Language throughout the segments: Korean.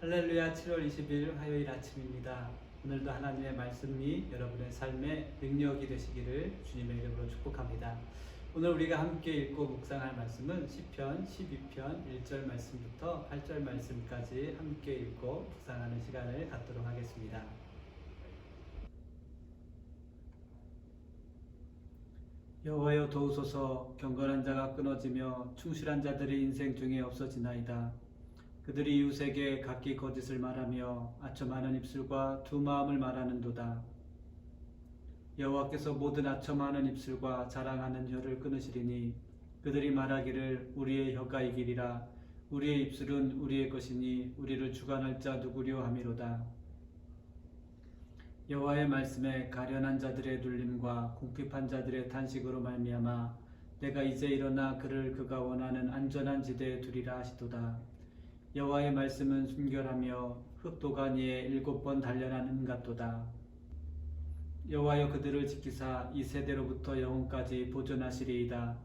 할렐루야. 7월 20일 화요일 아침입니다. 오늘도 하나님의 말씀이 여러분의 삶에 능력이 되시기를 주님의 이름으로 축복합니다. 오늘 우리가 함께 읽고 묵상할 말씀은 시편 12편 1절 말씀부터 8절 말씀까지 함께 읽고 묵상하는 시간을 갖도록 하겠습니다. 여호와여, 도우소서. 경건한 자가 끊어지며 충실한 자들이 인생 중에 없어지나이다. 그들이 이웃에게 각기 거짓을 말하며 아첨하는 입술과 두 마음을 말하는도다. 여호와께서 모든 아첨하는 입술과 자랑하는 혀를 끊으시리니 그들이 말하기를 우리의 혀가 이기리라. 우리의 입술은 우리의 것이니 우리를 주관할 자 누구려 하미로다. 여호와의 말씀에 가련한 자들의 눌림과 궁핍한 자들의 탄식으로 말미암아 내가 이제 일어나 그를 그가 원하는 안전한 지대에 두리라 하시도다. 여호와의 말씀은 순결하며 흙도가니에 7번 단련한 은 같도다. 여호와여, 그들을 지키사 이 세대로부터 영원까지 보존하시리이다.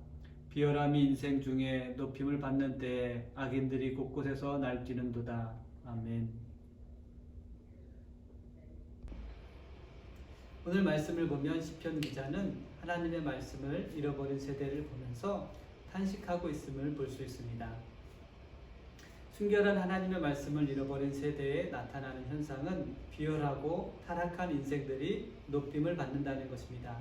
비열함이 인생 중에 높임을 받는 때에 악인들이 곳곳에서 날뛰는도다. 아멘. 오늘 말씀을 보면 시편 기자는 하나님의 말씀을 잃어버린 세대를 보면서 탄식하고 있음을 볼 수 있습니다. 순결한 하나님의 말씀을 잃어버린 세대에 나타나는 현상은 비열하고 타락한 인생들이 높임을 받는다는 것입니다.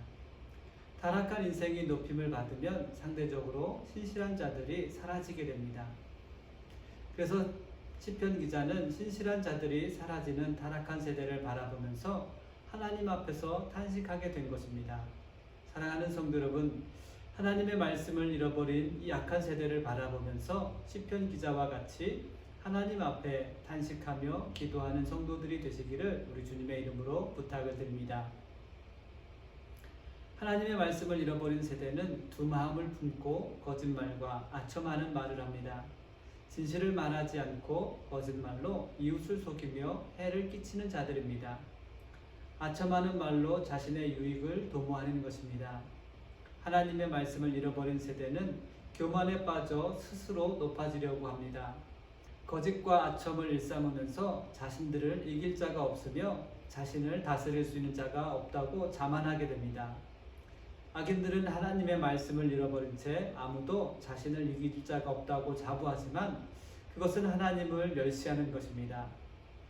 타락한 인생이 높임을 받으면 상대적으로 신실한 자들이 사라지게 됩니다. 그래서 시편 기자는 신실한 자들이 사라지는 타락한 세대를 바라보면서 하나님 앞에서 탄식하게 된 것입니다. 사랑하는 성도 여러분, 하나님의 말씀을 잃어버린 이 약한 세대를 바라보면서 시편 기자와 같이 하나님 앞에 탄식하며 기도하는 성도들이 되시기를 우리 주님의 이름으로 부탁을 드립니다. 하나님의 말씀을 잃어버린 세대는 두 마음을 품고 거짓말과 아첨하는 말을 합니다. 진실을 말하지 않고 거짓말로 이웃을 속이며 해를 끼치는 자들입니다. 아첨하는 말로 자신의 유익을 도모하는 것입니다. 하나님의 말씀을 잃어버린 세대는 교만에 빠져 스스로 높아지려고 합니다. 거짓과 아첨을 일삼으면서 자신들을 이길 자가 없으며 자신을 다스릴 수 있는 자가 없다고 자만하게 됩니다. 악인들은 하나님의 말씀을 잃어버린 채 아무도 자신을 이길 자가 없다고 자부하지만 그것은 하나님을 멸시하는 것입니다.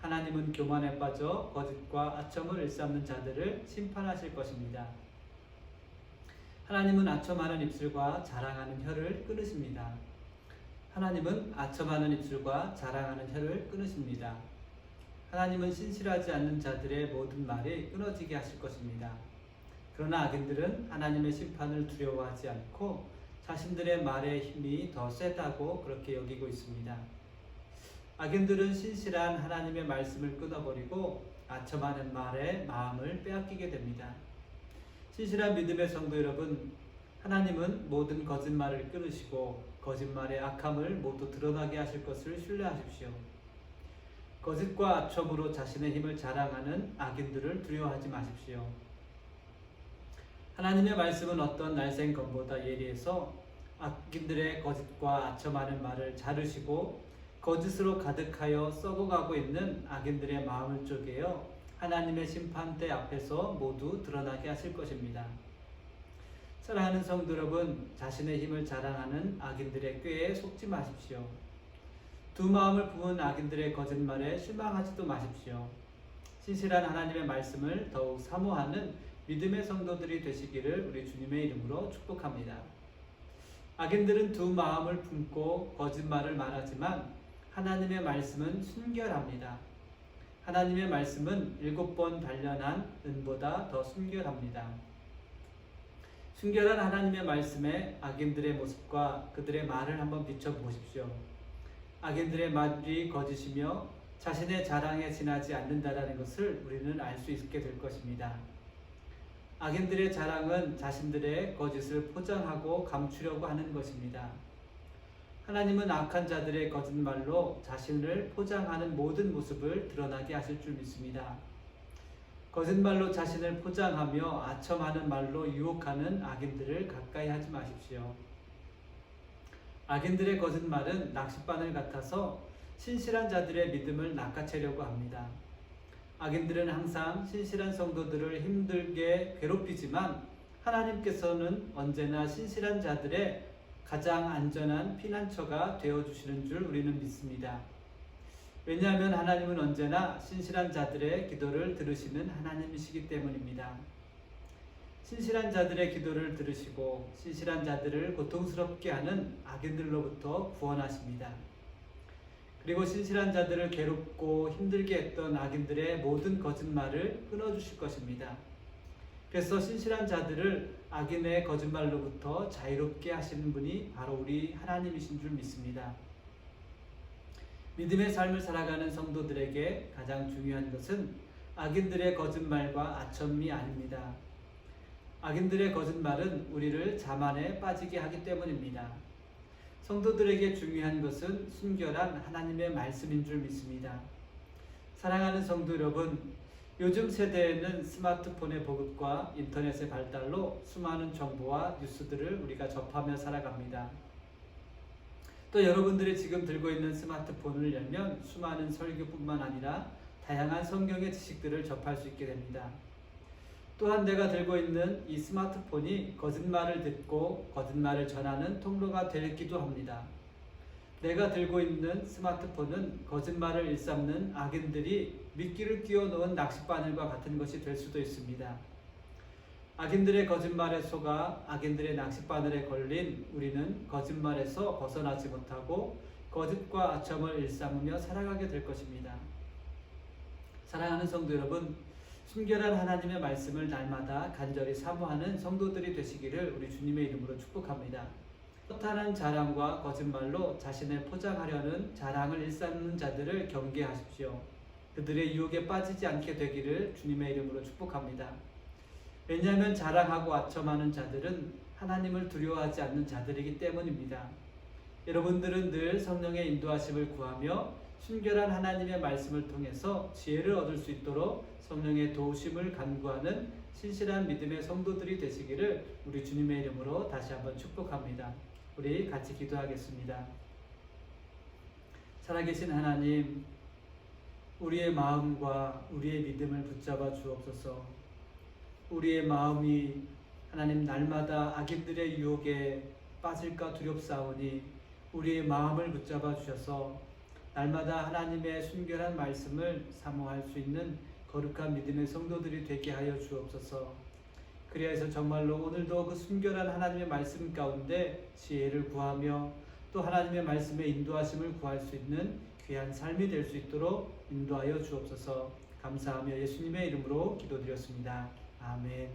하나님은 교만에 빠져 거짓과 아첨을 일삼는 자들을 심판하실 것입니다. 하나님은 아첨하는 입술과 자랑하는 혀를 끊으십니다. 하나님은 아첨하는 입술과 자랑하는 혀를 끊으십니다. 하나님은 신실하지 않는 자들의 모든 말이 끊어지게 하실 것입니다. 그러나 악인들은 하나님의 심판을 두려워하지 않고 자신들의 말의 힘이 더 세다고 그렇게 여기고 있습니다. 악인들은 신실한 하나님의 말씀을 끊어버리고 아첨하는 말에 마음을 빼앗기게 됩니다. 신실한 믿음의 성도 여러분, 하나님은 모든 거짓말을 끊으시고 거짓말의 악함을 모두 드러나게 하실 것을 신뢰하십시오. 거짓과 아첨으로 자신의 힘을 자랑하는 악인들을 두려워하지 마십시오. 하나님의 말씀은 어떤 날쌘 검보다 예리해서 악인들의 거짓과 아첨하는 말을 자르시고 거짓으로 가득하여 썩어가고 있는 악인들의 마음을 쪼개어 하나님의 심판대 앞에서 모두 드러나게 하실 것입니다. 사랑하는 성도 여러분, 자신의 힘을 자랑하는 악인들의 꾀에 속지 마십시오. 두 마음을 품은 악인들의 거짓말에 실망하지도 마십시오. 신실한 하나님의 말씀을 더욱 사모하는 믿음의 성도들이 되시기를 우리 주님의 이름으로 축복합니다. 악인들은 두 마음을 품고 거짓말을 말하지만 하나님의 말씀은 순결합니다. 하나님의 말씀은 7번 단련한 은보다 더 순결합니다. 순결한 하나님의 말씀에 악인들의 모습과 그들의 말을 한번 비춰보십시오. 악인들의 말이 거짓이며 자신의 자랑에 지나지 않는다라는 것을 우리는 알 수 있게 될 것입니다. 악인들의 자랑은 자신들의 거짓을 포장하고 감추려고 하는 것입니다. 하나님은 악한 자들의 거짓말로 자신을 포장하는 모든 모습을 드러나게 하실 줄 믿습니다. 거짓말로 자신을 포장하며 아첨하는 말로 유혹하는 악인들을 가까이 하지 마십시오. 악인들의 거짓말은 낚싯바늘 같아서 신실한 자들의 믿음을 낚아채려고 합니다. 악인들은 항상 신실한 성도들을 힘들게 괴롭히지만 하나님께서는 언제나 신실한 자들의 가장 안전한 피난처가 되어주시는 줄 우리는 믿습니다. 왜냐하면 하나님은 언제나 신실한 자들의 기도를 들으시는 하나님이시기 때문입니다. 신실한 자들의 기도를 들으시고 신실한 자들을 고통스럽게 하는 악인들로부터 구원하십니다. 그리고 신실한 자들을 괴롭고 힘들게 했던 악인들의 모든 거짓말을 끊어주실 것입니다. 그래서 신실한 자들을 악인의 거짓말로부터 자유롭게 하시는 분이 바로 우리 하나님이신 줄 믿습니다. 믿음의 삶을 살아가는 성도들에게 가장 중요한 것은 악인들의 거짓말과 아첨이 아닙니다. 악인들의 거짓말은 우리를 자만에 빠지게 하기 때문입니다. 성도들에게 중요한 것은 순결한 하나님의 말씀인 줄 믿습니다. 사랑하는 성도 여러분, 요즘 세대에는 스마트폰의 보급과 인터넷의 발달로 수많은 정보와 뉴스들을 우리가 접하며 살아갑니다. 또 여러분들이 지금 들고 있는 스마트폰을 열면 수많은 설교뿐만 아니라 다양한 성경의 지식들을 접할 수 있게 됩니다. 또한 내가 들고 있는 이 스마트폰이 거짓말을 듣고 거짓말을 전하는 통로가 되기도 합니다. 내가 들고 있는 스마트폰은 거짓말을 일삼는 악인들이 미끼를 끼워놓은 낚싯바늘과 같은 것이 될 수도 있습니다. 악인들의 거짓말에 속아 악인들의 낚싯바늘에 걸린 우리는 거짓말에서 벗어나지 못하고 거짓과 아첨을 일삼으며 살아가게 될 것입니다. 사랑하는 성도 여러분, 순결한 하나님의 말씀을 날마다 간절히 사모하는 성도들이 되시기를 우리 주님의 이름으로 축복합니다. 허탄한 자랑과 거짓말로 자신을 포장하려는 자랑을 일삼는 자들을 경계하십시오. 그들의 유혹에 빠지지 않게 되기를 주님의 이름으로 축복합니다. 왜냐하면 자랑하고 아첨하는 자들은 하나님을 두려워하지 않는 자들이기 때문입니다. 여러분들은 늘 성령의 인도하심을 구하며 순결한 하나님의 말씀을 통해서 지혜를 얻을 수 있도록 성령의 도우심을 간구하는 신실한 믿음의 성도들이 되시기를 우리 주님의 이름으로 다시 한번 축복합니다. 우리 같이 기도하겠습니다. 살아계신 하나님, 우리의 마음과 우리의 믿음을 붙잡아 주옵소서. 우리의 마음이 하나님 날마다 악인들의 유혹에 빠질까 두렵사오니 우리의 마음을 붙잡아 주셔서 날마다 하나님의 순결한 말씀을 사모할 수 있는 거룩한 믿음의 성도들이 되게 하여 주옵소서. 그리하여서 정말로 오늘도 그 순결한 하나님의 말씀 가운데 지혜를 구하며 또 하나님의 말씀에 인도하심을 구할 수 있는 귀한 삶이 될 수 있도록 인도하여 주옵소서. 감사하며 예수님의 이름으로 기도드렸습니다. 아멘.